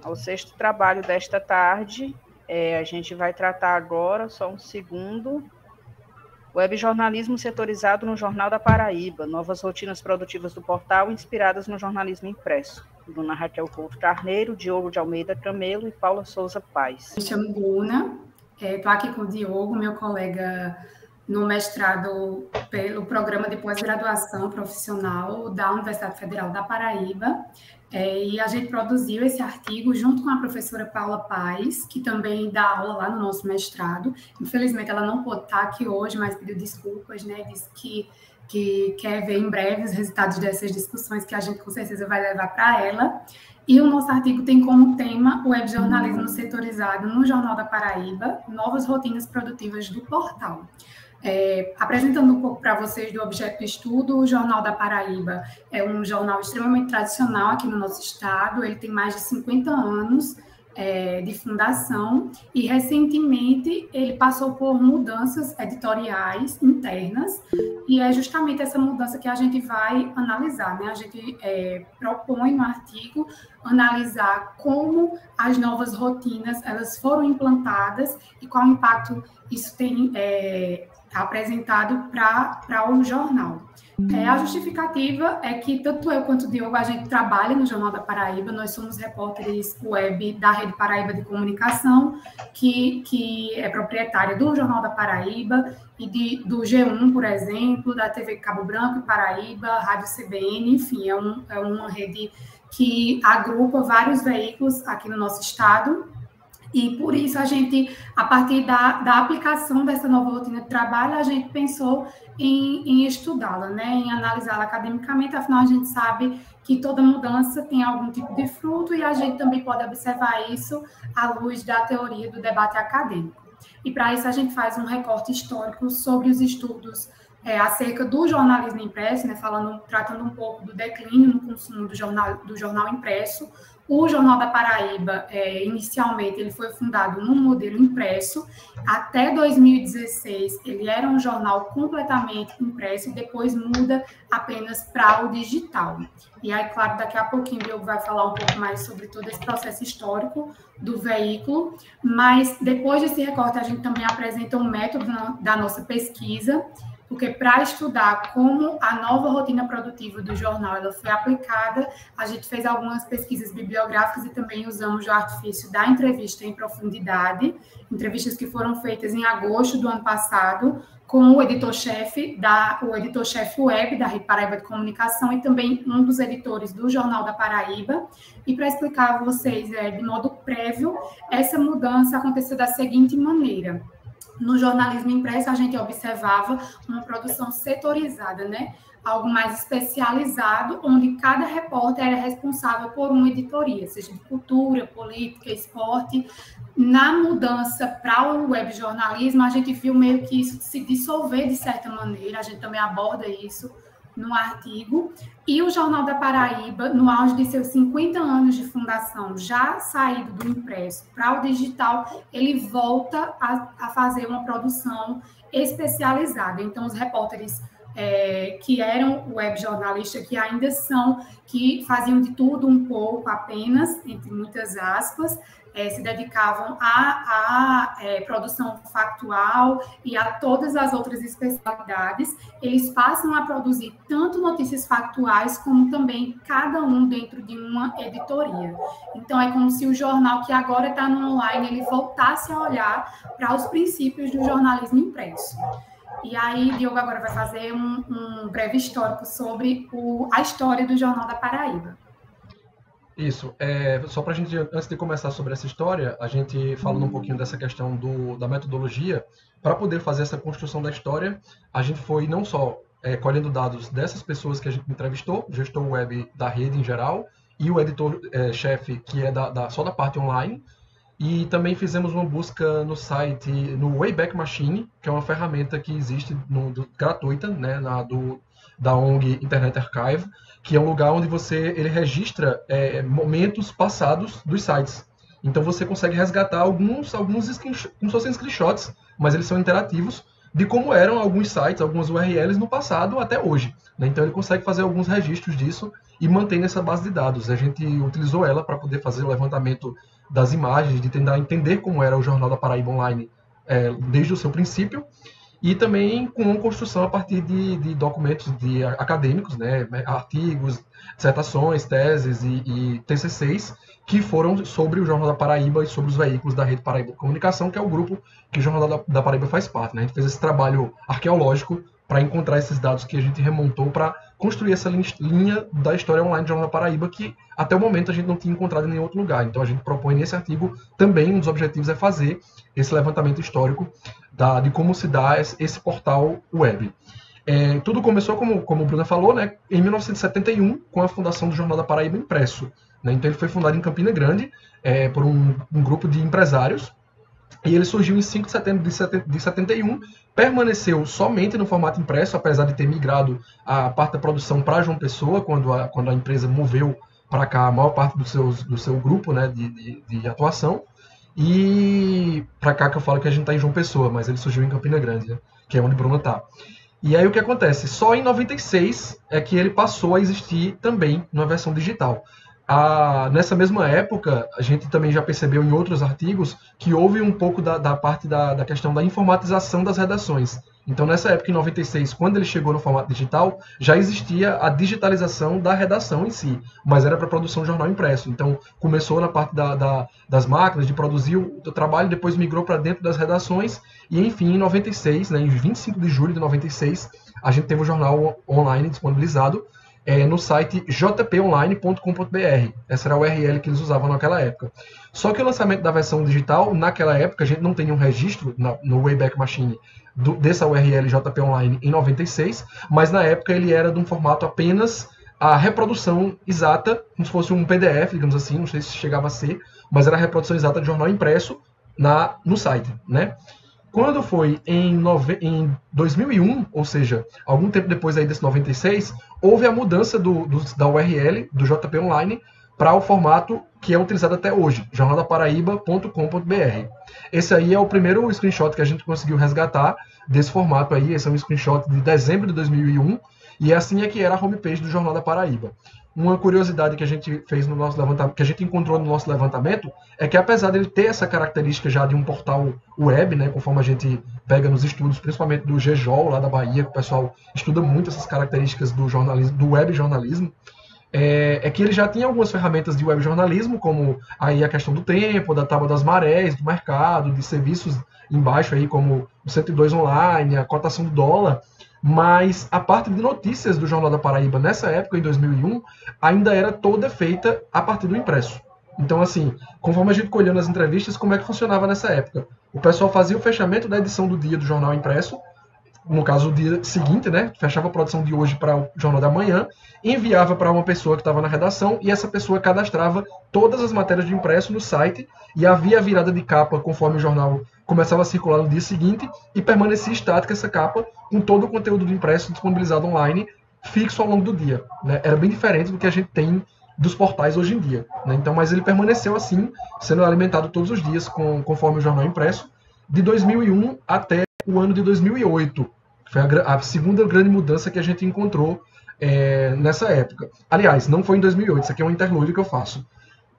ao sexto trabalho desta tarde. A gente vai tratar agora, só um segundo, webjornalismo setorizado no Jornal da Paraíba, novas rotinas produtivas do portal inspiradas no jornalismo impresso. Bruna Raquel Couto Carneiro, Diogo de Almeida Camelo e Paula Souza Paes. Me chamo Bruna, estou aqui com o Diogo, meu colega no mestrado pelo Programa de Pós-Graduação Profissional da Universidade Federal da Paraíba, e a gente produziu esse artigo junto com a professora Paula Paes, que também dá aula lá no nosso mestrado. Infelizmente, ela não pôde estar aqui hoje, mas pediu desculpas, né? Disse que quer ver em breve os resultados dessas discussões, que a gente com certeza vai levar para ela. E o nosso artigo tem como tema o webjornalismo setorizado no Jornal da Paraíba, novas rotinas produtivas do portal. Apresentando um pouco para vocês do objeto de estudo, o Jornal da Paraíba é um jornal extremamente tradicional aqui no nosso estado, ele tem mais de 50 anos de fundação e, recentemente, ele passou por mudanças editoriais internas e é justamente essa mudança que a gente vai analisar, né? A gente propõe no artigo analisar como as novas rotinas elas foram implantadas e qual impacto isso tem apresentado para o jornal. A justificativa é que tanto eu quanto o Diogo, a gente trabalha no Jornal da Paraíba, nós somos repórteres web da Rede Paraíba de Comunicação, que é proprietária do Jornal da Paraíba e do G1, por exemplo, da TV Cabo Branco e Paraíba, Rádio CBN, enfim, é uma rede que agrupa vários veículos aqui no nosso estado. E por isso a gente, a partir da aplicação dessa nova rotina de trabalho, a gente pensou em estudá-la, né? Em analisá-la academicamente, afinal a gente sabe que toda mudança tem algum tipo de fruto e a gente também pode observar isso à luz da teoria do debate acadêmico. E para isso a gente faz um recorte histórico sobre os estudos acerca do jornalismo impresso, né? Tratando um pouco do declínio no consumo do jornal impresso. O Jornal da Paraíba, inicialmente, ele foi fundado num modelo impresso. Até 2016, ele era um jornal completamente impresso e depois muda apenas para o digital. E aí, claro, daqui a pouquinho o Diogo vai falar um pouco mais sobre todo esse processo histórico do veículo, mas depois desse recorte a gente também apresenta um método da nossa pesquisa, porque para estudar como a nova rotina produtiva do jornal ela foi aplicada, a gente fez algumas pesquisas bibliográficas e também usamos o artifício da entrevista em profundidade, entrevistas que foram feitas em agosto do ano passado, com o editor-chefe web da Rede Paraíba de Comunicação e também um dos editores do Jornal da Paraíba. E para explicar a vocês de modo prévio, essa mudança aconteceu da seguinte maneira. No jornalismo impresso, a gente observava uma produção setorizada, né? Algo mais especializado, onde cada repórter era responsável por uma editoria, seja de cultura, política, esporte. Na mudança para o webjornalismo, a gente viu meio que isso se dissolver de certa maneira, a gente também aborda isso no artigo, e o Jornal da Paraíba, no auge de seus 50 anos de fundação, já saído do impresso para o digital, ele volta a fazer uma produção especializada. Então, os repórteres que eram webjornalistas, que ainda são, que faziam de tudo um pouco apenas, entre muitas aspas, se dedicavam à produção factual e a todas as outras especialidades, eles passam a produzir tanto notícias factuais como também cada um dentro de uma editoria. Então, é como se o jornal que agora está no online, ele voltasse a olhar para os princípios do jornalismo impresso. E aí, Diogo agora vai fazer um breve histórico sobre a história do Jornal da Paraíba. Isso. Só para a gente, antes de começar sobre essa história, a gente falando um pouquinho dessa questão da metodologia, para poder fazer essa construção da história, a gente foi não só colhendo dados dessas pessoas que a gente entrevistou, o gestor web da rede em geral, e o editor-chefe, que é só da parte online, e também fizemos uma busca no site, no Wayback Machine, que é uma ferramenta que existe gratuita, né, da ONG Internet Archive, que é um lugar onde ele registra momentos passados dos sites. Então você consegue resgatar alguns como se fossem screenshots, mas eles são interativos, de como eram alguns sites, algumas URLs no passado até hoje. Né? Então ele consegue fazer alguns registros disso e mantém nessa base de dados. A gente utilizou ela para poder fazer o levantamento das imagens, de tentar entender como era o Jornal da Paraíba Online desde o seu princípio, e também com construção a partir de documentos acadêmicos, né, artigos, dissertações, teses e TCCs, que foram sobre o Jornal da Paraíba e sobre os veículos da Rede Paraíba de Comunicação, que é o grupo que o Jornal da Paraíba faz parte. Né? A gente fez esse trabalho arqueológico para encontrar esses dados que a gente remontou para construir essa linha da história online do Jornal da Paraíba, que até o momento a gente não tinha encontrado em nenhum outro lugar. Então a gente propõe nesse artigo também, um dos objetivos é fazer esse levantamento histórico de como se dá esse portal web. Tudo começou, como o Bruna falou, né, em 1971, com a fundação do Jornal da Paraíba Impresso. Né? Então ele foi fundado em Campina Grande por um grupo de empresários, e ele surgiu em 5 de setembro de 71, permaneceu somente no formato impresso, apesar de ter migrado a parte da produção para João Pessoa, quando a empresa moveu para cá a maior parte do seu grupo, né, de atuação. E para cá que eu falo que a gente está em João Pessoa, mas ele surgiu em Campina Grande, né, que é onde Bruno está. E aí o que acontece? Só em 96 é que ele passou a existir também numa versão digital. Nessa mesma época, a gente também já percebeu em outros artigos que houve um pouco da parte da questão da informatização das redações. Então, nessa época, em 96, quando ele chegou no formato digital, já existia a digitalização da redação em si, mas era para produção de jornal impresso. Então, começou na parte das máquinas, de produzir o trabalho, depois migrou para dentro das redações, e enfim, em 96, né, em 25 de julho de 96, a gente teve o jornal online disponibilizado, no site jponline.com.br. Essa era a URL que eles usavam naquela época. Só que o lançamento da versão digital, naquela época, a gente não tem um registro no Wayback Machine dessa URL jponline em 96, mas na época ele era de um formato apenas a reprodução exata, como se fosse um PDF, digamos assim, não sei se chegava a ser, mas era a reprodução exata de jornal impresso no site, né? Quando foi em 2001, ou seja, algum tempo depois aí desse 96, houve a mudança da URL do JP Online para o formato que é utilizado até hoje, jornaldaparaíba.com.br. Esse aí é o primeiro screenshot que a gente conseguiu resgatar desse formato aí. Esse é um screenshot de dezembro de 2001, e assim é que era a homepage do Jornal da Paraíba. Uma curiosidade que a gente fez no nosso levantamento, que a gente encontrou no nosso levantamento, é que apesar dele ter essa característica já de um portal web, né, conforme a gente pega nos estudos, principalmente do GEJOL, lá da Bahia, que o pessoal estuda muito essas características do jornalismo, do web jornalismo, é que ele já tinha algumas ferramentas de web jornalismo, como aí a questão do tempo, da tábua das marés, do mercado, de serviços embaixo aí, como o 102 Online, a cotação do dólar. Mas a parte de notícias do Jornal da Paraíba nessa época, em 2001, ainda era toda feita a partir do impresso. Então, assim, conforme a gente colheu nas entrevistas, como é que funcionava nessa época? O pessoal fazia o fechamento da edição do dia do jornal impresso, no caso, o dia seguinte, né? Fechava a produção de hoje para o jornal da manhã, enviava para uma pessoa que estava na redação, e essa pessoa cadastrava todas as matérias de impresso no site, e havia a virada de capa conforme o jornal começava a circular no dia seguinte, e permanecia estática essa capa, com todo o conteúdo do impresso disponibilizado online, fixo ao longo do dia. Né? Era bem diferente do que a gente tem dos portais hoje em dia. Né? Então, mas ele permaneceu assim, sendo alimentado todos os dias conforme o jornal impresso, de 2001 até o ano de 2008. Foi a segunda grande mudança que a gente encontrou nessa época. Aliás, não foi em 2008, isso aqui é um interlúdio que eu faço.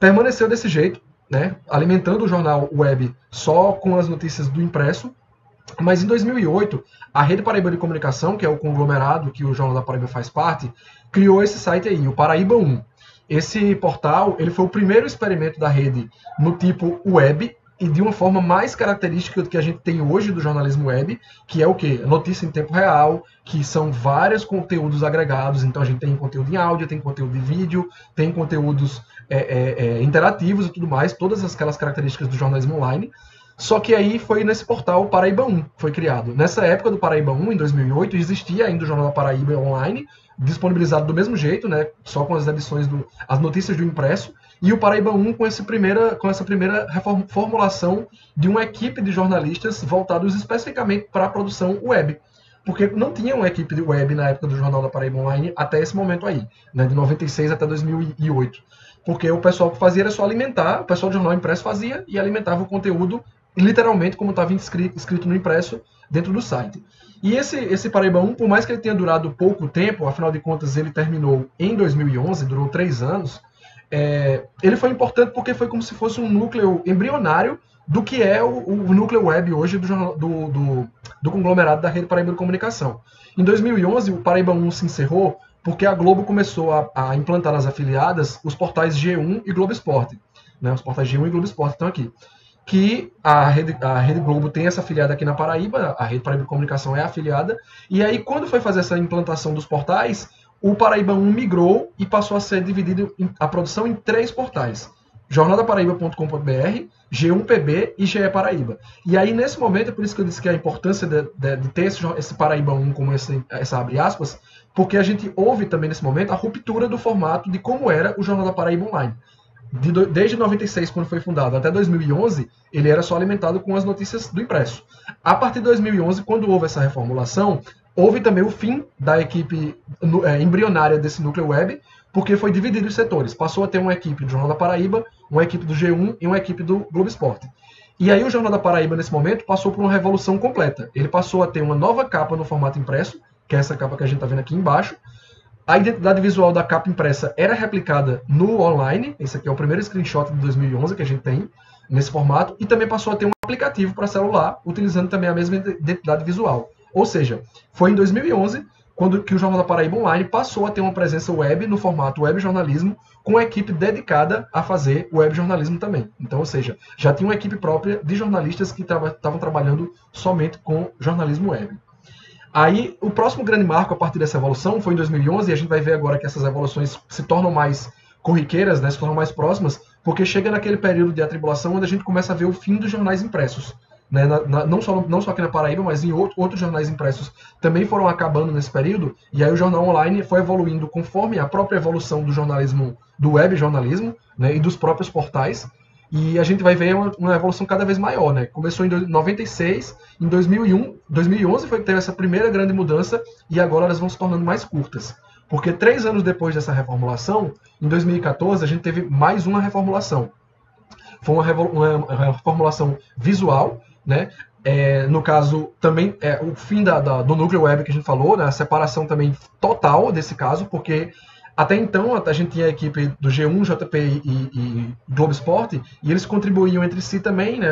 Permaneceu desse jeito, né, alimentando o jornal web só com as notícias do impresso, mas em 2008, a Rede Paraíba de Comunicação, que é o conglomerado que o Jornal da Paraíba faz parte, criou esse site aí, o Paraíba 1. Esse portal ele foi o primeiro experimento da rede no tipo web, e de uma forma mais característica do que a gente tem hoje do jornalismo web, que é o quê? Notícia em tempo real, que são vários conteúdos agregados. Então a gente tem conteúdo em áudio, tem conteúdo de vídeo, tem conteúdos interativos e tudo mais, todas aquelas características do jornalismo online. Só que aí foi nesse portal Paraíba 1, foi criado. Nessa época do Paraíba 1, em 2008, existia ainda o Jornal da Paraíba online, disponibilizado do mesmo jeito, né, só com as edições, as notícias do impresso, e o Paraíba 1 com essa primeira formulação de uma equipe de jornalistas voltados especificamente para a produção web. Porque não tinha uma equipe de web na época do Jornal da Paraíba Online até esse momento aí, né, de 96 até 2008. Porque o pessoal que fazia era só alimentar, o pessoal do jornal impresso fazia e alimentava o conteúdo literalmente como estava escrito no impresso dentro do site. E esse Paraíba 1, por mais que ele tenha durado pouco tempo, afinal de contas ele terminou em 2011, durou 3 anos, ele foi importante porque foi como se fosse um núcleo embrionário do que é o núcleo web hoje do conglomerado da Rede Paraíba de Comunicação. Em 2011, o Paraíba 1 se encerrou porque a Globo começou a implantar nas afiliadas os portais G1 e Globo Esporte. Né? Os portais G1 e Globo Esporte estão aqui. Que a Rede Globo tem essa afiliada aqui na Paraíba, a Rede Paraíba de Comunicação é afiliada, e aí quando foi fazer essa implantação dos portais, o Paraíba 1 migrou e passou a ser dividido a produção em 3 portais. jornaldaparaíba.com.br, G1PB e GE Paraíba. E aí, nesse momento, é por isso que eu disse que a importância de ter esse Paraíba 1 como essa abre aspas, porque a gente ouve também nesse momento a ruptura do formato de como era o Jornal da Paraíba Online. Desde 96, quando foi fundado, até 2011, ele era só alimentado com as notícias do impresso. A partir de 2011, quando houve essa reformulação, houve também o fim da equipe embrionária desse núcleo web, porque foi dividido em setores. Passou a ter uma equipe do Jornal da Paraíba, uma equipe do G1 e uma equipe do Globo Esporte. E aí o Jornal da Paraíba, nesse momento, passou por uma revolução completa. Ele passou a ter uma nova capa no formato impresso, que é essa capa que a gente está vendo aqui embaixo. A identidade visual da capa impressa era replicada no online. Esse aqui é o primeiro screenshot de 2011 que a gente tem nesse formato. E também passou a ter um aplicativo para celular, utilizando também a mesma identidade visual. Ou seja, foi em 2011 que o Jornal da Paraíba Online passou a ter uma presença web no formato web jornalismo, com uma equipe dedicada a fazer web jornalismo também. Então, ou seja, já tinha uma equipe própria de jornalistas que estavam trabalhando somente com jornalismo web. Aí, o próximo grande marco a partir dessa evolução foi em 2011, e a gente vai ver agora que essas evoluções se tornam mais corriqueiras, né, se tornam mais próximas, porque chega naquele período de atribulação onde a gente começa a ver o fim dos jornais impressos. Né, não só aqui na Paraíba, mas em outros jornais impressos também foram acabando nesse período, e aí o jornal online foi evoluindo conforme a própria evolução do jornalismo, do web jornalismo, né, e dos próprios portais. E a gente vai ver uma evolução cada vez maior, né? Começou em 96, em 2011 foi que teve essa primeira grande mudança, e agora elas vão se tornando mais curtas. Porque 3 anos depois dessa reformulação, em 2014, a gente teve mais uma reformulação. Foi uma reformulação visual, né? No caso, também o fim do núcleo web que a gente falou, né? A separação também total desse caso, porque até então a gente tinha a equipe do G1, JP e Globo Esporte, e eles contribuíam entre si também, né?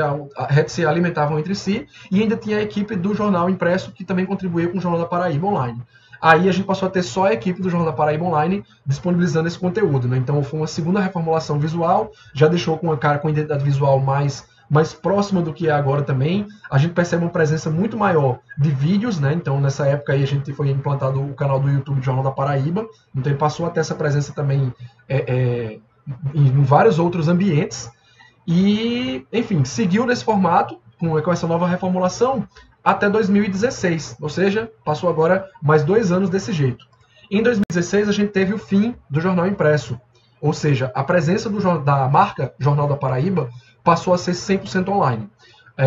Se alimentavam entre si, e ainda tinha a equipe do jornal impresso que também contribuía com o Jornal da Paraíba Online. Aí a gente passou a ter só a equipe do Jornal da Paraíba Online disponibilizando esse conteúdo, né? Então foi uma segunda reformulação visual, já deixou com a identidade visual mais próxima do que é agora também. A gente percebe uma presença muito maior de vídeos, né? Então nessa época aí a gente foi implantado o canal do YouTube do Jornal da Paraíba, então ele passou a ter essa presença também em vários outros ambientes. E, enfim, seguiu nesse formato, com essa nova reformulação, até 2016, ou seja, passou agora mais 2 anos desse jeito. Em 2016, a gente teve o fim do jornal impresso, ou seja, a presença da marca Jornal da Paraíba passou a ser 100% online.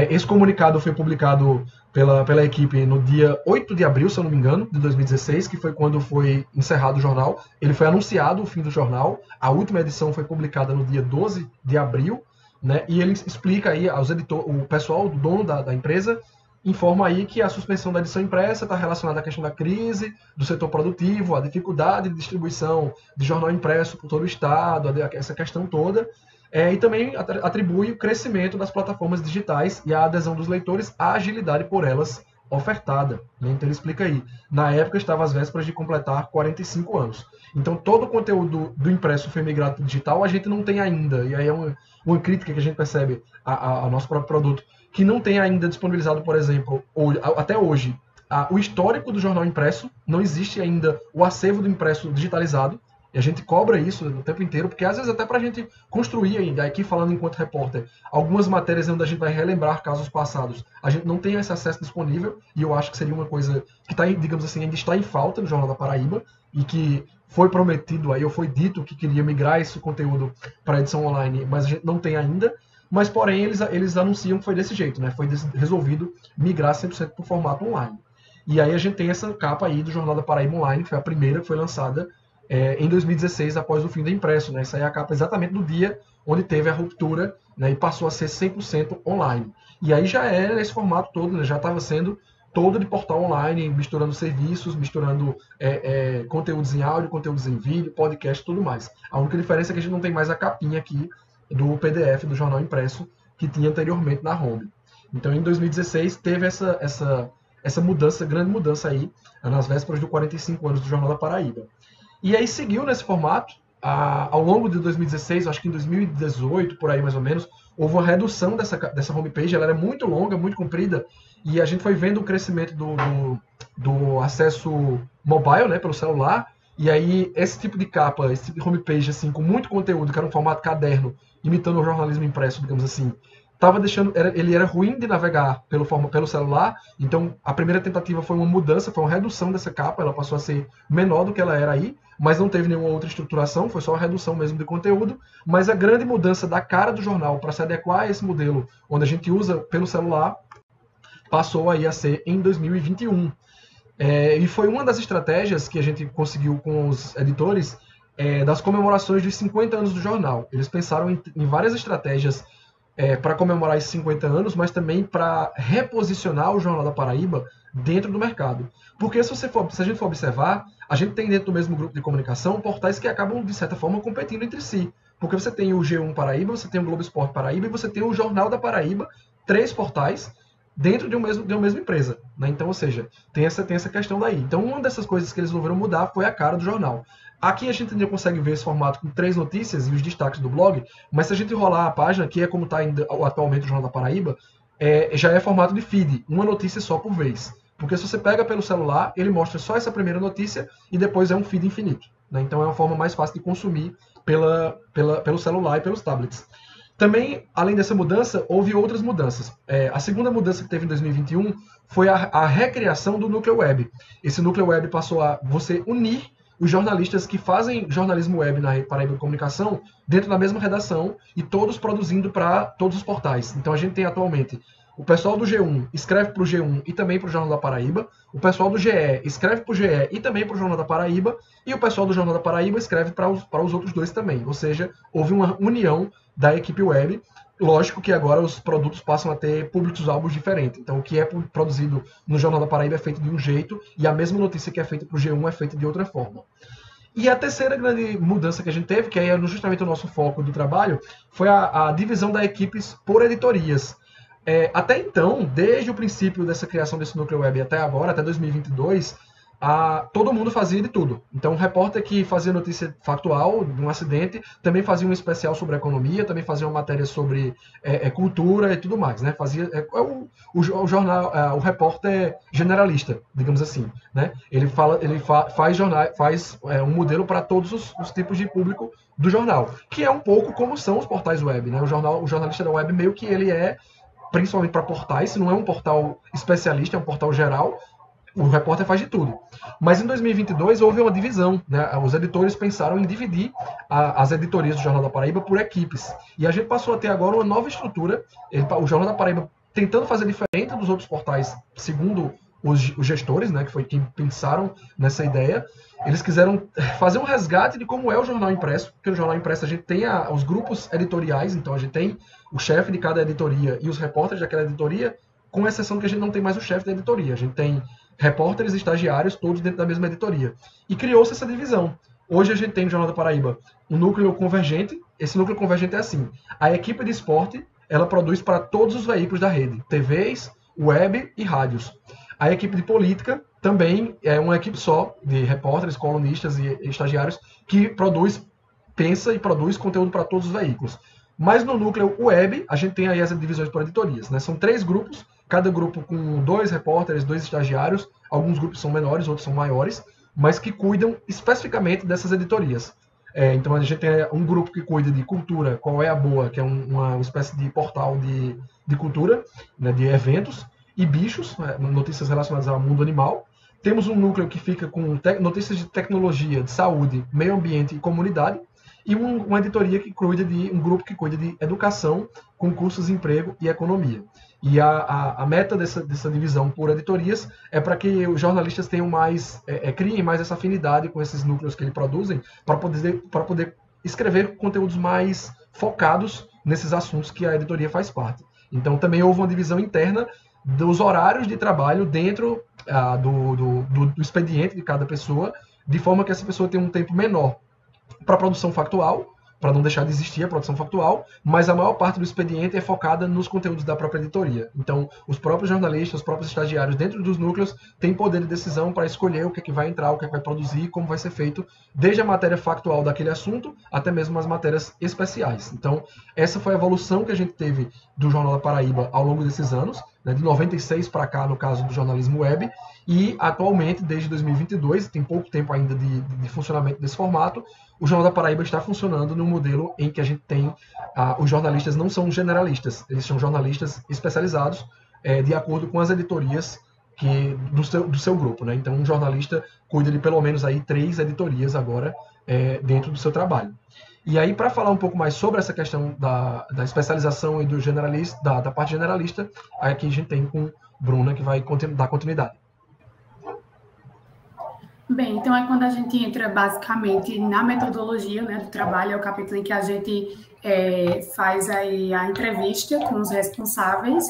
Esse comunicado foi publicado pela equipe no dia 8 de abril, se eu não me engano, de 2016, que foi quando foi encerrado o jornal. Ele foi anunciado o fim do jornal, a última edição foi publicada no dia 12 de abril, né, e ele explica aí aos editores, o pessoal, o dono da empresa, informa aí que a suspensão da edição impressa está relacionada à questão da crise do setor produtivo, a dificuldade de distribuição de jornal impresso por todo o estado, essa questão toda, e também atribui o crescimento das plataformas digitais e a adesão dos leitores à agilidade por elas ofertada. Né? Então ele explica aí, na época estava às vésperas de completar 45 anos. Então todo o conteúdo do impresso foi migrado para o digital, a gente não tem ainda, e aí é uma crítica que a gente percebe ao nosso próprio produto, que não tem ainda disponibilizado, por exemplo, até hoje, o histórico do jornal impresso, não existe ainda o acervo do impresso digitalizado, e a gente cobra isso o tempo inteiro, porque às vezes até para a gente construir ainda, aqui falando enquanto repórter, algumas matérias onde a gente vai relembrar casos passados, a gente não tem esse acesso disponível, e eu acho que seria uma coisa que está, digamos assim, ainda está em falta no Jornal da Paraíba, e que foi prometido aí, ou foi dito que queria migrar esse conteúdo para a edição online, mas a gente não tem ainda. Mas, porém, eles anunciam que foi desse jeito, né? Foi resolvido migrar 100% para o formato online. E aí a gente tem essa capa aí do Jornal da Paraíba Online, que foi a primeira que foi lançada em 2016, após o fim do impresso, né? Essa aí é a capa exatamente do dia onde teve a ruptura né, e passou a ser 100% online. E aí já era esse formato todo, né, já estava sendo todo de portal online, misturando serviços, misturando conteúdos em áudio, conteúdos em vídeo, podcast e tudo mais. A única diferença é que a gente não tem mais a capinha aqui do PDF, do jornal impresso, que tinha anteriormente na home. Então, em 2016, teve essa mudança, grande mudança aí, nas vésperas dos 45 anos do Jornal da Paraíba. E aí seguiu nesse formato, ao longo de 2016, acho que em 2018, por aí mais ou menos, houve uma redução dessa homepage, ela era muito longa, muito comprida, e a gente foi vendo o crescimento do acesso mobile, né, pelo celular, e aí esse tipo de capa, esse tipo de homepage, assim, com muito conteúdo, que era um formato caderno, imitando o jornalismo impresso, digamos assim, ele era ruim de navegar pelo celular, então a primeira tentativa foi uma mudança, foi uma redução dessa capa, ela passou a ser menor do que ela era aí, mas não teve nenhuma outra estruturação, foi só uma redução mesmo de conteúdo, mas a grande mudança da cara do jornal para se adequar a esse modelo, onde a gente usa pelo celular, passou aí a ser em 2021. E foi uma das estratégias que a gente conseguiu com os editores das comemorações dos 50 anos do jornal. Eles pensaram em várias estratégias para comemorar esses 50 anos, mas também para reposicionar o Jornal da Paraíba dentro do mercado. Porque se a gente for observar, a gente tem dentro do mesmo grupo de comunicação portais que acabam, de certa forma, competindo entre si. Porque você tem o G1 Paraíba, você tem o Globo Esporte Paraíba e você tem o Jornal da Paraíba, 3 portais dentro de uma mesma empresa. Né? Então, ou seja, tem essa questão daí. Então, uma dessas coisas que eles resolveram mudar foi a cara do jornal. Aqui a gente ainda consegue ver esse formato com 3 notícias e os destaques do blog, mas se a gente rolar a página, que é como está atualmente o Jornal da Paraíba, já é formato de feed, uma notícia só por vez. Porque se você pega pelo celular, ele mostra só essa primeira notícia e depois é um feed infinito. Né? Então é uma forma mais fácil de consumir pelo celular e pelos tablets. Também, além dessa mudança, houve outras mudanças. A segunda mudança que teve em 2021 foi a recriação do núcleo web. Esse núcleo web passou a você unir os jornalistas que fazem jornalismo web na Rede Paraíba de Comunicação dentro da mesma redação e todos produzindo para todos os portais. Então a gente tem atualmente o pessoal do G1 escreve para o G1 e também para o Jornal da Paraíba, o pessoal do GE escreve para o GE e também para o Jornal da Paraíba, e o pessoal do Jornal da Paraíba escreve para os outros dois também. Ou seja, houve uma união da equipe web. Lógico que agora os produtos passam a ter públicos-alvos diferentes. Então, o que é produzido no Jornal da Paraíba é feito de um jeito e a mesma notícia que é feita para o G1 é feita de outra forma. E a terceira grande mudança que a gente teve, que é justamente o nosso foco do trabalho, foi a divisão das equipes por editorias. Até então, desde o princípio dessa criação desse núcleo web até agora, até 2022, todo mundo fazia de tudo. Então, um repórter que fazia notícia factual de um acidente, também fazia um especial sobre economia, também fazia uma matéria sobre cultura e tudo mais, né? Fazia o repórter generalista, digamos assim, né? Ele faz um modelo para todos os tipos de público do jornal, que é um pouco como são os portais web, né? O jornalista da web meio que ele principalmente para portais, se não é um portal especialista, é um portal geral. O repórter faz de tudo. Mas em 2022 houve uma divisão. Né? Os editores pensaram em dividir as editorias do Jornal da Paraíba por equipes. E a gente passou a ter agora uma nova estrutura. O Jornal da Paraíba tentando fazer diferente dos outros portais, segundo os gestores, né, que foi quem pensaram nessa ideia. Eles quiseram fazer um resgate de como é o jornal impresso, porque no jornal impresso a gente tem os grupos editoriais, então a gente tem o chefe de cada editoria e os repórteres daquela editoria, com exceção que a gente não tem mais o chefe da editoria. A gente tem repórteres e estagiários, todos dentro da mesma editoria. E criou-se essa divisão. Hoje a gente tem no Jornal da Paraíba um núcleo convergente. Esse núcleo convergente é assim. A equipe de esporte, ela produz para todos os veículos da rede. TVs, web e rádios. A equipe de política também é uma equipe só de repórteres, colunistas e estagiários que pensa e produz conteúdo para todos os veículos. Mas no núcleo web, a gente tem aí as divisões por editorias. Né? São 3 grupos, cada grupo com 2 repórteres, 2 estagiários. Alguns grupos são menores, outros são maiores, mas que cuidam especificamente dessas editorias. Então a gente tem um grupo que cuida de cultura, qual é a boa, que é uma espécie de portal de cultura, né, de eventos, e bichos, notícias relacionadas ao mundo animal. Temos um núcleo que fica com notícias de tecnologia, de saúde, meio ambiente e comunidade. E uma editoria que cuida um grupo que cuida de educação, concursos, emprego e economia. E a meta dessa divisão por editorias é para que os jornalistas tenham criem mais essa afinidade com esses núcleos que eles produzem, para poder escrever conteúdos mais focados nesses assuntos que a editoria faz parte. Então, também houve uma divisão interna dos horários de trabalho dentro do expediente de cada pessoa, de forma que essa pessoa tenha um tempo menor para a produção factual, para não deixar de existir a produção factual, mas a maior parte do expediente é focada nos conteúdos da própria editoria. Então, os próprios jornalistas, os próprios estagiários dentro dos núcleos têm poder de decisão para escolher o que é que vai entrar, o que é que vai produzir, como vai ser feito, desde a matéria factual daquele assunto, até mesmo as matérias especiais. Então, essa foi a evolução que a gente teve do Jornal da Paraíba ao longo desses anos, né, de 96 para cá, no caso do jornalismo web, e atualmente, desde 2022, tem pouco tempo ainda de funcionamento desse formato, o Jornal da Paraíba está funcionando num modelo em que a gente tem, os jornalistas não são generalistas, eles são jornalistas especializados de acordo com as editorias do seu grupo, né? Então, um jornalista cuida de pelo menos aí 3 editorias agora dentro do seu trabalho. E aí, para falar um pouco mais sobre essa questão da especialização e do generalista, da parte generalista, aqui a gente tem com Bruna, que vai dar continuidade. Bem, então é quando a gente entra basicamente na metodologia, né, do trabalho, é o capítulo em que a gente faz aí a entrevista com os responsáveis.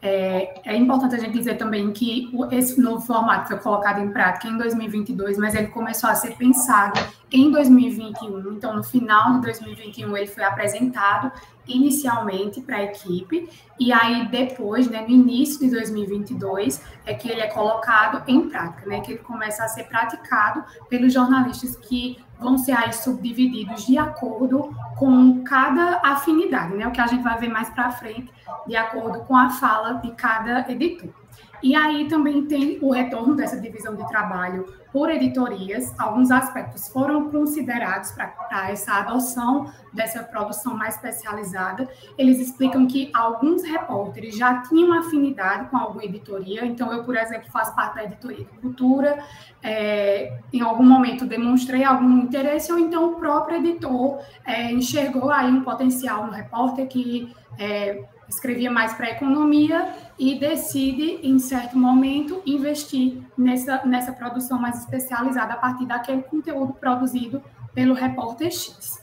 É importante a gente dizer também que esse novo formato foi colocado em prática em 2022, mas ele começou a ser pensado em 2021. Então, no final de 2021, ele foi apresentado inicialmente para a equipe, e aí depois, né, no início de 2022, é que ele é colocado em prática, né, que ele começa a ser praticado pelos jornalistas que vão ser aí subdivididos de acordo com cada afinidade, né, o que a gente vai ver mais para frente, de acordo com a fala de cada editor. E aí também tem o retorno dessa divisão de trabalho por editorias. Alguns aspectos foram considerados para essa adoção dessa produção mais especializada. Eles explicam que alguns repórteres já tinham afinidade com alguma editoria. Então, eu, por exemplo, faço parte da editoria de cultura. Em algum momento demonstrei algum interesse, ou então o próprio editor enxergou aí um potencial no repórter que escrevia mais para a economia e decide, em certo momento, investir nessa produção mais especializada a partir daquele conteúdo produzido pelo repórter X.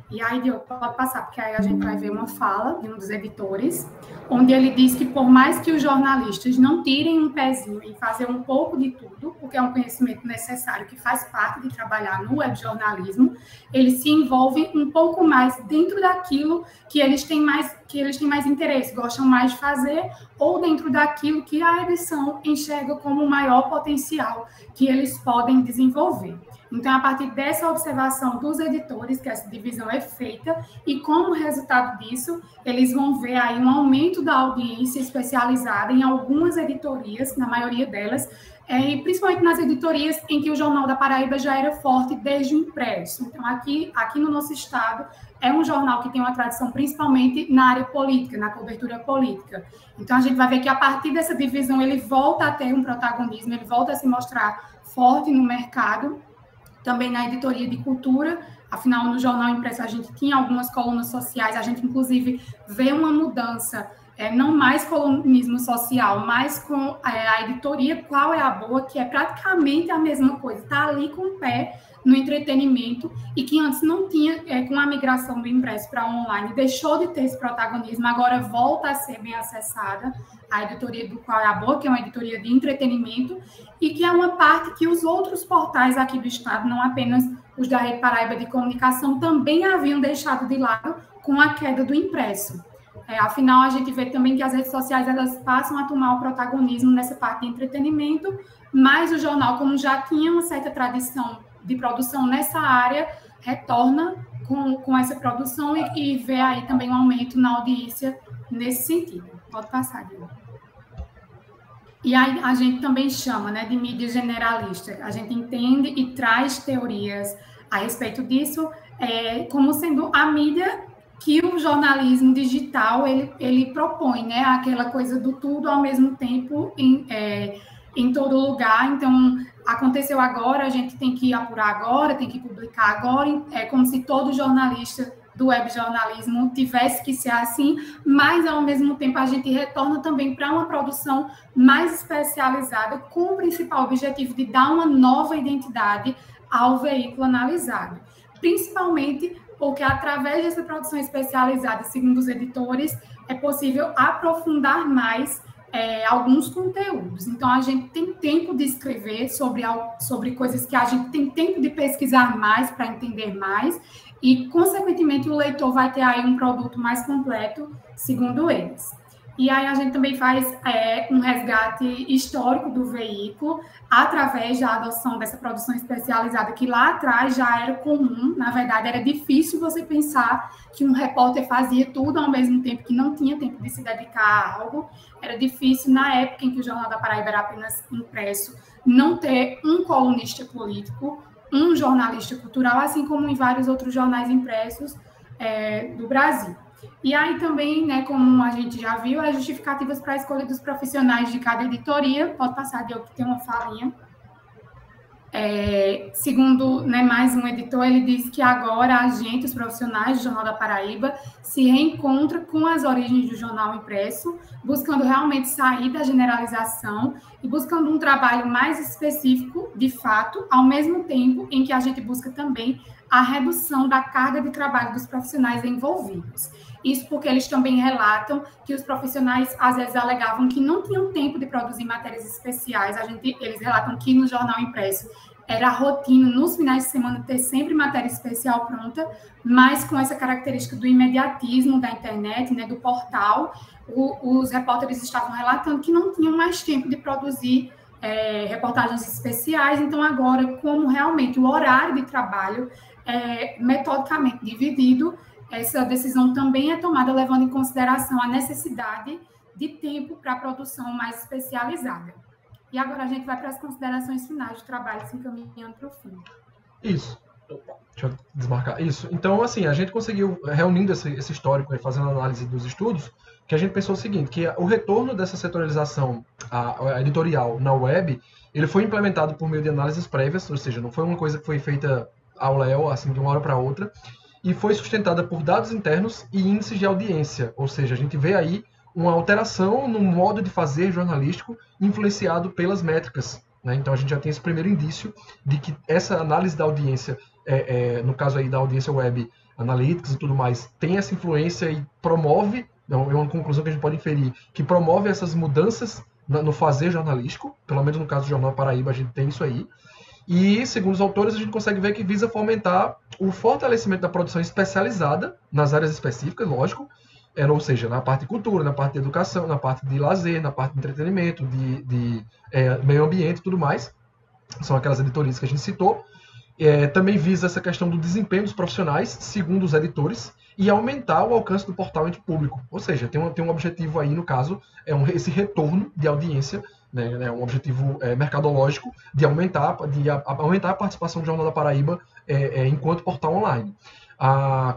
E aí, Diogo, pode passar, porque aí a gente vai ver uma fala de um dos editores, onde ele diz que por mais que os jornalistas não tirem um pezinho em fazer um pouco de tudo, porque é um conhecimento necessário que faz parte de trabalhar no webjornalismo, eles se envolvem um pouco mais dentro daquilo que eles têm mais interesse, gostam mais de fazer, ou dentro daquilo que a edição enxerga como o maior potencial que eles podem desenvolver. Então, a partir dessa observação dos editores, que essa divisão é feita, e como resultado disso, eles vão ver aí um aumento da audiência especializada em algumas editorias, na maioria delas, e principalmente nas editorias em que o Jornal da Paraíba já era forte desde o impresso. Então, aqui no nosso estado, é um jornal que tem uma tradição principalmente na área política, na cobertura política. Então, a gente vai ver que a partir dessa divisão, ele volta a ter um protagonismo, ele volta a se mostrar forte no mercado, também na editoria de cultura. Afinal, no jornal impresso a gente tinha algumas colunas sociais, a gente inclusive vê uma mudança, não mais colunismo social, mas com a editoria Qual é a Boa, que é praticamente a mesma coisa, está ali com o pé no entretenimento, e que antes não tinha, com a migração do impresso para online, deixou de ter esse protagonismo, agora volta a ser bem acessada, a editoria do Qual é a Boa, que é uma editoria de entretenimento, e que é uma parte que os outros portais aqui do estado, não apenas os da Rede Paraíba de Comunicação, também haviam deixado de lado com a queda do impresso. Afinal, a gente vê também que as redes sociais elas passam a tomar o protagonismo nessa parte de entretenimento, mas o jornal, como já tinha uma certa tradição de produção nessa área, retorna com essa produção e vê aí também um aumento na audiência nesse sentido. Pode passar, Guilherme. E aí a gente também chama, né, de mídia generalista. A gente entende e traz teorias a respeito disso, como sendo a mídia que o jornalismo digital ele propõe, né, aquela coisa do tudo ao mesmo tempo em todo lugar. Então, aconteceu agora, a gente tem que apurar agora, tem que publicar agora, é como se todo jornalista do webjornalismo tivesse que ser assim, mas, ao mesmo tempo, a gente retorna também para uma produção mais especializada, com o principal objetivo de dar uma nova identidade ao veículo analisado, principalmente porque através dessa produção especializada, segundo os editores, é possível aprofundar mais alguns conteúdos. Então, a gente tem tempo de escrever sobre coisas que a gente tem tempo de pesquisar mais para entender mais e, consequentemente, o leitor vai ter aí um produto mais completo, segundo eles. E aí a gente também faz um resgate histórico do veículo através da adoção dessa produção especializada, que lá atrás já era comum. Na verdade, era difícil você pensar que um repórter fazia tudo ao mesmo tempo, que não tinha tempo de se dedicar a algo. Era difícil, na época em que o Jornal da Paraíba era apenas impresso, não ter um colunista político, um jornalista cultural, assim como em vários outros jornais impressos do Brasil. E aí também, né, como a gente já viu, as justificativas para a escolha dos profissionais de cada editoria. Pode passar, Diogo, que tem uma falinha. Segundo, né, mais um editor, ele diz que agora a gente, os profissionais do Jornal da Paraíba, se reencontra com as origens do jornal impresso, buscando realmente sair da generalização e buscando um trabalho mais específico, de fato, ao mesmo tempo em que a gente busca também a redução da carga de trabalho dos profissionais envolvidos. Isso porque eles também relatam que os profissionais, às vezes, alegavam que não tinham tempo de produzir matérias especiais. Eles relatam que no jornal impresso era a rotina, nos finais de semana, ter sempre matéria especial pronta, mas com essa característica do imediatismo da internet, né, do portal, os repórteres estavam relatando que não tinham mais tempo de produzir reportagens especiais. Então, agora, como realmente o horário de trabalho é metodicamente dividido, essa decisão também é tomada levando em consideração a necessidade de tempo para a produção mais especializada. E agora a gente vai para as considerações finais do trabalho, se encaminhando para o fim. Isso. Deixa eu desmarcar. Isso. Então, assim, a gente conseguiu, reunindo esse histórico e fazendo análise dos estudos, que a gente pensou o seguinte, que o retorno dessa setorialização a editorial na web, ele foi implementado por meio de análises prévias, ou seja, não foi uma coisa que foi feita ao léu, assim, de uma hora para outra, e foi sustentada por dados internos e índices de audiência, ou seja, a gente vê aí uma alteração no modo de fazer jornalístico influenciado pelas métricas, né? Então a gente já tem esse primeiro indício de que essa análise da audiência, no caso aí da audiência web, analytics e tudo mais, tem essa influência e promove, é uma conclusão que a gente pode inferir, que promove essas mudanças no fazer jornalístico, pelo menos no caso do Jornal Paraíba a gente tem isso aí. E, segundo os autores, a gente consegue ver que visa fomentar o fortalecimento da produção especializada nas áreas específicas, lógico, ou seja, na parte de cultura, na parte de educação, na parte de lazer, na parte de entretenimento, de meio ambiente e tudo mais. São aquelas editorias que a gente citou. Também visa essa questão do desempenho dos profissionais, segundo os editores, e aumentar o alcance do portal entre o público. Ou seja, tem um objetivo aí, no caso, esse retorno de audiência, né, um objetivo mercadológico de aumentar a participação do Jornal da Paraíba enquanto portal online.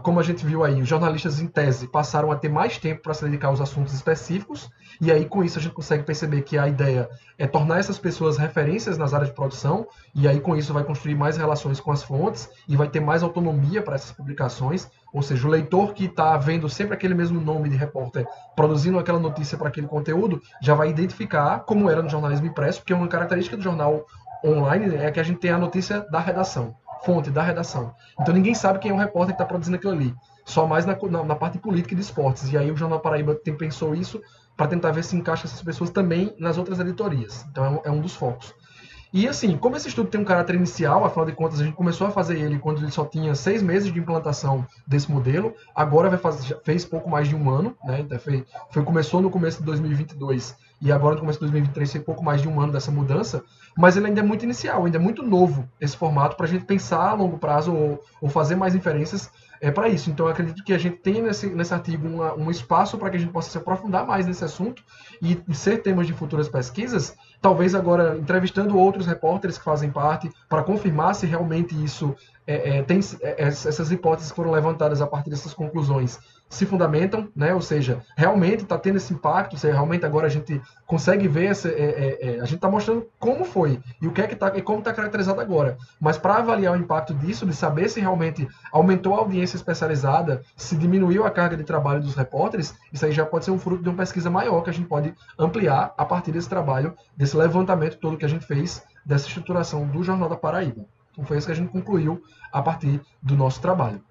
Como a gente viu aí, os jornalistas em tese passaram a ter mais tempo para se dedicar aos assuntos específicos, e aí com isso a gente consegue perceber que a ideia é tornar essas pessoas referências nas áreas de produção, e aí com isso vai construir mais relações com as fontes e vai ter mais autonomia para essas publicações, ou seja, o leitor que está vendo sempre aquele mesmo nome de repórter produzindo aquela notícia para aquele conteúdo, já vai identificar como era no jornalismo impresso, porque uma característica do jornal online é que a gente tem a notícia da redação, fonte da redação. Então ninguém sabe quem é o repórter que está produzindo aquilo ali. Só mais na parte política e de esportes. E aí o Jornal Paraíba pensou isso para tentar ver se encaixa essas pessoas também nas outras editorias. Então é um dos focos. E assim, como esse estudo tem um caráter inicial, afinal de contas a gente começou a fazer ele quando ele só tinha 6 meses de implantação desse modelo, agora fez pouco mais de um ano, né? Então começou no começo de 2022 e agora no começo de 2023 foi pouco mais de um ano dessa mudança, mas ele ainda é muito inicial, ainda é muito novo esse formato para a gente pensar a longo prazo ou fazer mais inferências para isso. Então eu acredito que a gente tem nesse artigo um espaço para que a gente possa se aprofundar mais nesse assunto e ser temas de futuras pesquisas, talvez agora entrevistando outros repórteres que fazem parte para confirmar se realmente isso tem essas hipóteses que foram levantadas a partir dessas conclusões se fundamentam, né? Ou seja, realmente está tendo esse impacto, realmente agora a gente consegue ver, a gente está mostrando como foi e o que é que e como está caracterizado agora. Mas para avaliar o impacto disso, de saber se realmente aumentou a audiência especializada, se diminuiu a carga de trabalho dos repórteres, isso aí já pode ser um fruto de uma pesquisa maior que a gente pode ampliar a partir desse trabalho, desse levantamento todo que a gente fez, dessa estruturação do Jornal da Paraíba. Então foi isso que a gente concluiu a partir do nosso trabalho.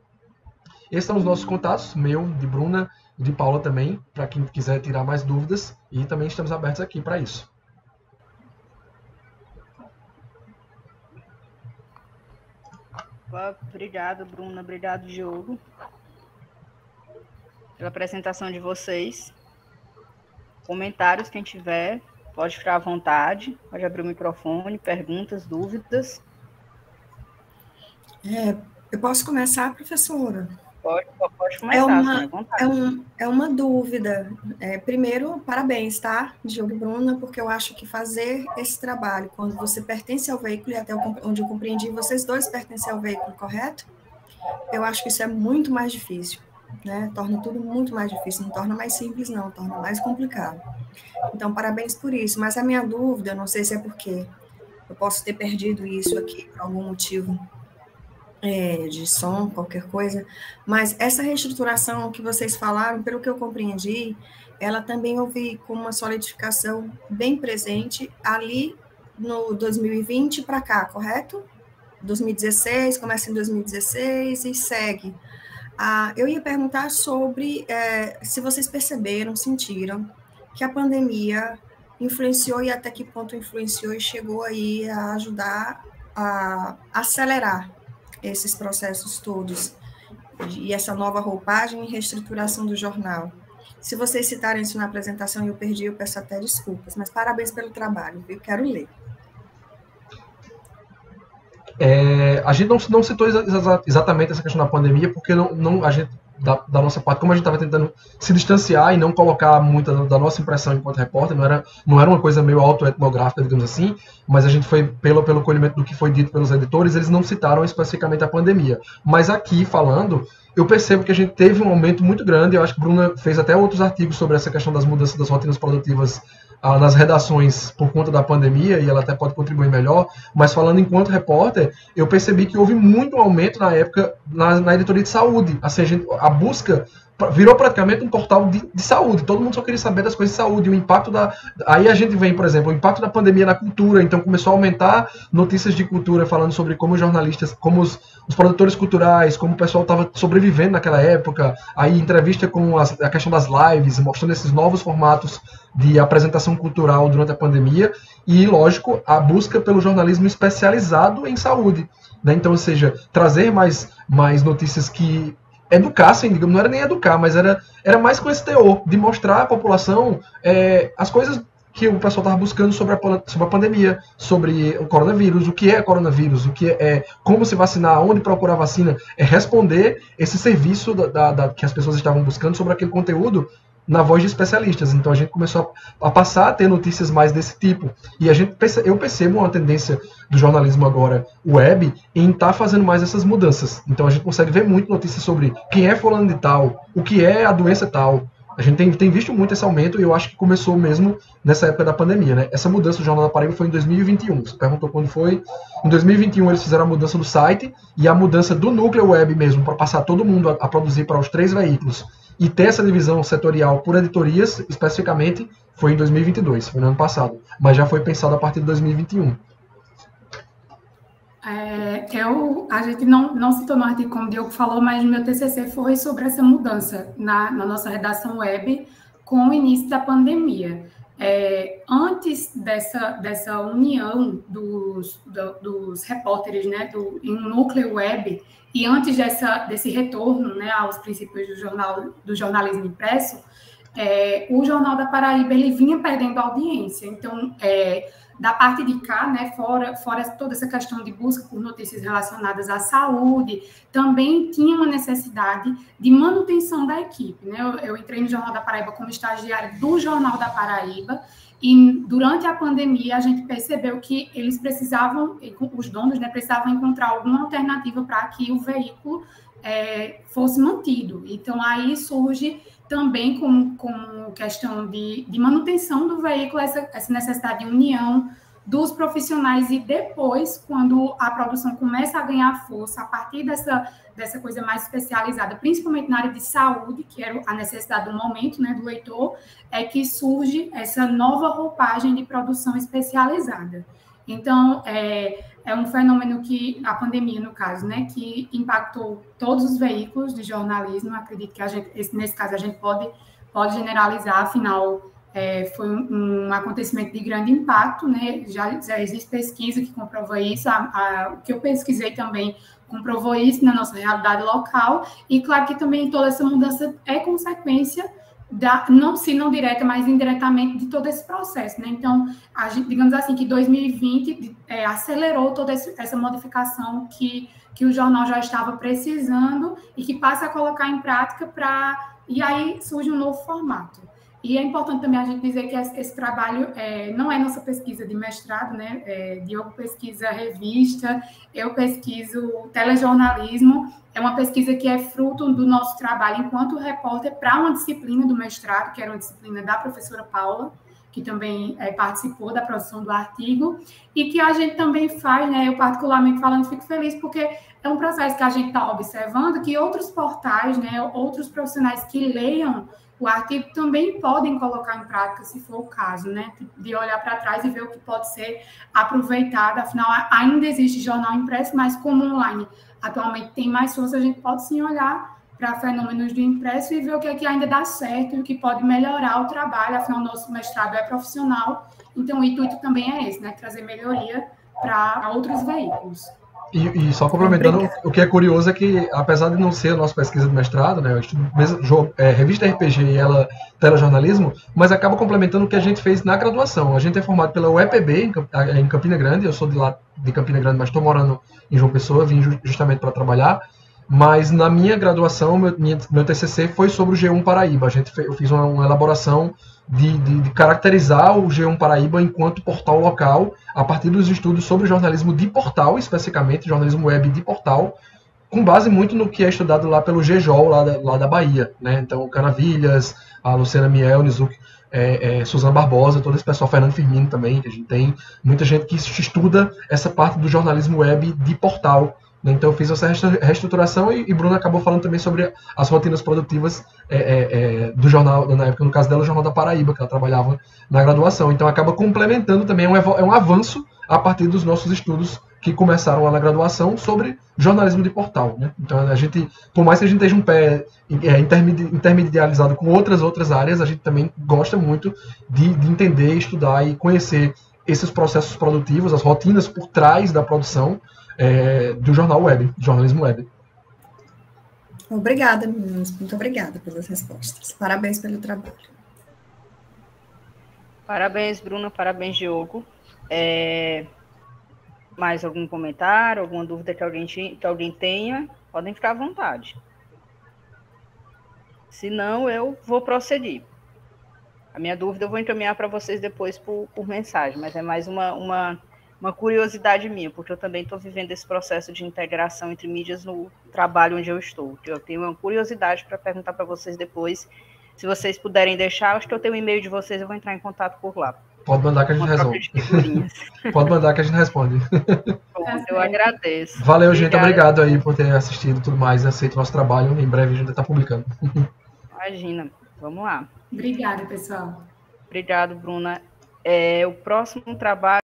Esses são os nossos contatos, meu, de Bruna e de Paula também, para quem quiser tirar mais dúvidas, e também estamos abertos aqui para isso. Obrigado, Bruna. Obrigado, Diogo, pela apresentação de vocês. Comentários, quem tiver, pode ficar à vontade, pode abrir o microfone, perguntas, dúvidas. Eu posso começar, professora? Pode começar, é uma dúvida. Primeiro, parabéns, tá, Diogo e Bruna, porque eu acho que fazer esse trabalho, quando você pertence ao veículo, e até onde eu compreendi, vocês dois pertencem ao veículo, correto? Eu acho que isso é muito mais difícil, né? Torna tudo muito mais difícil, não torna mais simples, não, torna mais complicado. Então, parabéns por isso. Mas a minha dúvida, não sei se é porque eu posso ter perdido isso aqui por algum motivo, de som, qualquer coisa, mas essa reestruturação que vocês falaram, pelo que eu compreendi, ela também houve com uma solidificação bem presente ali no 2020 para cá, correto? 2016, começa em 2016 e segue. Eu ia perguntar sobre se vocês perceberam, sentiram que a pandemia influenciou e até que ponto influenciou e chegou aí a ajudar a acelerar esses processos todos, e essa nova roupagem e reestruturação do jornal. Se vocês citarem isso na apresentação e eu perdi, eu peço até desculpas, mas parabéns pelo trabalho, eu quero ler. A gente não citou exatamente essa questão da pandemia, porque a gente, da nossa parte, como a gente estava tentando se distanciar e não colocar muita da nossa impressão enquanto repórter, não era uma coisa meio autoetnográfica, digamos assim, mas a gente foi pelo colhimento do que foi dito pelos editores, eles não citaram especificamente a pandemia. Mas aqui, falando, eu percebo que a gente teve um aumento muito grande, eu acho que a Bruna fez até outros artigos sobre essa questão das mudanças das rotinas produtivas nas redações por conta da pandemia, e ela até pode contribuir melhor, mas falando enquanto repórter, eu percebi que houve muito aumento na época na editoria de saúde. Assim, a busca virou praticamente um portal de saúde, todo mundo só queria saber das coisas de saúde, o impacto aí a gente vem, por exemplo, o impacto da pandemia na cultura, então começou a aumentar notícias de cultura, falando sobre como os jornalistas, como os produtores culturais, como o pessoal estava sobrevivendo naquela época, aí entrevista com a questão das lives, mostrando esses novos formatos de apresentação cultural durante a pandemia, e, lógico, a busca pelo jornalismo especializado em saúde, né? Então, ou seja, trazer mais notícias que educassem, digamos, não era nem educar, mas era mais com esse teor, de mostrar à população as coisas que o pessoal estava buscando sobre a pandemia, sobre o coronavírus, o que é coronavírus, o que como se vacinar, onde procurar vacina, responder esse serviço que as pessoas estavam buscando sobre aquele conteúdo na voz de especialistas. Então a gente começou a passar a ter notícias mais desse tipo. E eu percebo uma tendência do jornalismo agora web em estar fazendo mais essas mudanças. Então a gente consegue ver muito notícias sobre quem é fulano de tal, o que é a doença tal. A gente tem visto muito esse aumento, e eu acho que começou mesmo nessa época da pandemia, né? Essa mudança do Jornal da Paraíba foi em 2021. Você perguntou quando foi. Em 2021 eles fizeram a mudança do site e a mudança do núcleo web mesmo, para passar todo mundo a produzir para os 3 veículos. E ter essa divisão setorial por editorias, especificamente, foi em 2022, foi no ano passado. Mas já foi pensado a partir de 2021. A gente não citou no artigo, como o Diogo falou, mas meu TCC foi sobre essa mudança na nossa redação web com o início da pandemia. Antes dessa união dos repórteres, né, em um núcleo web, e antes desse retorno, né, aos princípios do jornalismo impresso, o Jornal da Paraíba ele vinha perdendo audiência. Então, da parte de cá, né, fora toda essa questão de busca por notícias relacionadas à saúde, também tinha uma necessidade de manutenção da equipe, né? Eu entrei no Jornal da Paraíba como estagiária do Jornal da Paraíba, e durante a pandemia a gente percebeu que eles precisavam, os donos, né, precisavam encontrar alguma alternativa para que o veículo fosse mantido. Então, aí surge também como questão de manutenção do veículo, essa necessidade de união dos profissionais, e depois, quando a produção começa a ganhar força, a partir dessa coisa mais especializada, principalmente na área de saúde, que era a necessidade do momento, né, do leitor, é que surge essa nova roupagem de produção especializada. Então, é um fenômeno que, a pandemia, no caso, né, que impactou todos os veículos de jornalismo. Acredito que nesse caso a gente pode generalizar, afinal, foi um acontecimento de grande impacto, né? Já existe pesquisa que comprova isso, o que eu pesquisei também comprovou isso na nossa realidade local, e claro que também toda essa mudança é consequência não direta, mas indiretamente de todo esse processo, né? Então, digamos assim, que 2020 acelerou toda essa modificação que o jornal já estava precisando e que passa a colocar em prática e aí surge um novo formato. E é importante também a gente dizer que esse trabalho não é nossa pesquisa de mestrado, né? Diogo pesquisa revista, eu pesquiso telejornalismo. É uma pesquisa que é fruto do nosso trabalho enquanto repórter para uma disciplina do mestrado, que era uma disciplina da professora Paula, que também participou da produção do artigo, e que a gente também faz, né? Eu particularmente falando, fico feliz, porque é um processo que a gente está observando que outros portais, né? Outros profissionais que leiam o artigo também podem colocar em prática, se for o caso, né? De olhar para trás e ver o que pode ser aproveitado. Afinal, ainda existe jornal impresso, mas como online atualmente tem mais força, a gente pode sim olhar para fenômenos do impresso e ver o que é que ainda dá certo e o que pode melhorar o trabalho. Afinal, nosso mestrado é profissional, então o intuito também é esse, né? Trazer melhoria para outros veículos. E só complementando, o que é curioso é que, apesar de não ser a nossa pesquisa de mestrado, né, eu estudo revista RPG e ela telejornalismo, mas acaba complementando o que a gente fez na graduação. A gente é formado pela UEPB, em Campina Grande, eu sou de lá de Campina Grande, mas estou morando em João Pessoa, vim justamente para trabalhar, mas na minha graduação, meu TCC foi sobre o G1 Paraíba. Eu fiz uma elaboração de caracterizar o G1 Paraíba enquanto portal local, a partir dos estudos sobre jornalismo de portal, especificamente, jornalismo web de portal, com base muito no que é estudado lá pelo GEJOL, lá da Bahia, né? Então, o Canavilhas, a Luciana Miel, Nizuki, Suzana Barbosa, todo esse pessoal, Fernando Firmino também, que a gente tem muita gente que estuda essa parte do jornalismo web de portal. Então eu fiz essa reestruturação e Bruna acabou falando também sobre as rotinas produtivas do jornal, na época, no caso dela, o Jornal da Paraíba, que ela trabalhava na graduação. Então acaba complementando também, é um avanço a partir dos nossos estudos que começaram lá na graduação sobre jornalismo de portal, né? Então a gente, por mais que a gente esteja um pé intermedializado com outras áreas, a gente também gosta muito de entender, estudar e conhecer esses processos produtivos, as rotinas por trás da produção do jornal web, do jornalismo web. Obrigada, meninas. Muito obrigada pelas respostas. Parabéns pelo trabalho. Parabéns, Bruna. Parabéns, Diogo. Mais algum comentário, alguma dúvida que alguém tenha? Podem ficar à vontade. Se não, eu vou prosseguir. A minha dúvida eu vou encaminhar para vocês depois por mensagem, mas é mais uma curiosidade minha, porque eu também estou vivendo esse processo de integração entre mídias no trabalho onde eu estou. Eu tenho uma curiosidade para perguntar para vocês depois. Se vocês puderem deixar, acho que eu tenho o e-mail de vocês, eu vou entrar em contato por lá. Pode mandar que a gente resolve. Pode mandar que a gente responde. Eu agradeço. Valeu, gente. Obrigado aí por ter assistido e tudo mais. Aceito o nosso trabalho. Em breve a gente está publicando. Imagina. Vamos lá. Obrigada, pessoal. Obrigado, Bruna. O próximo trabalho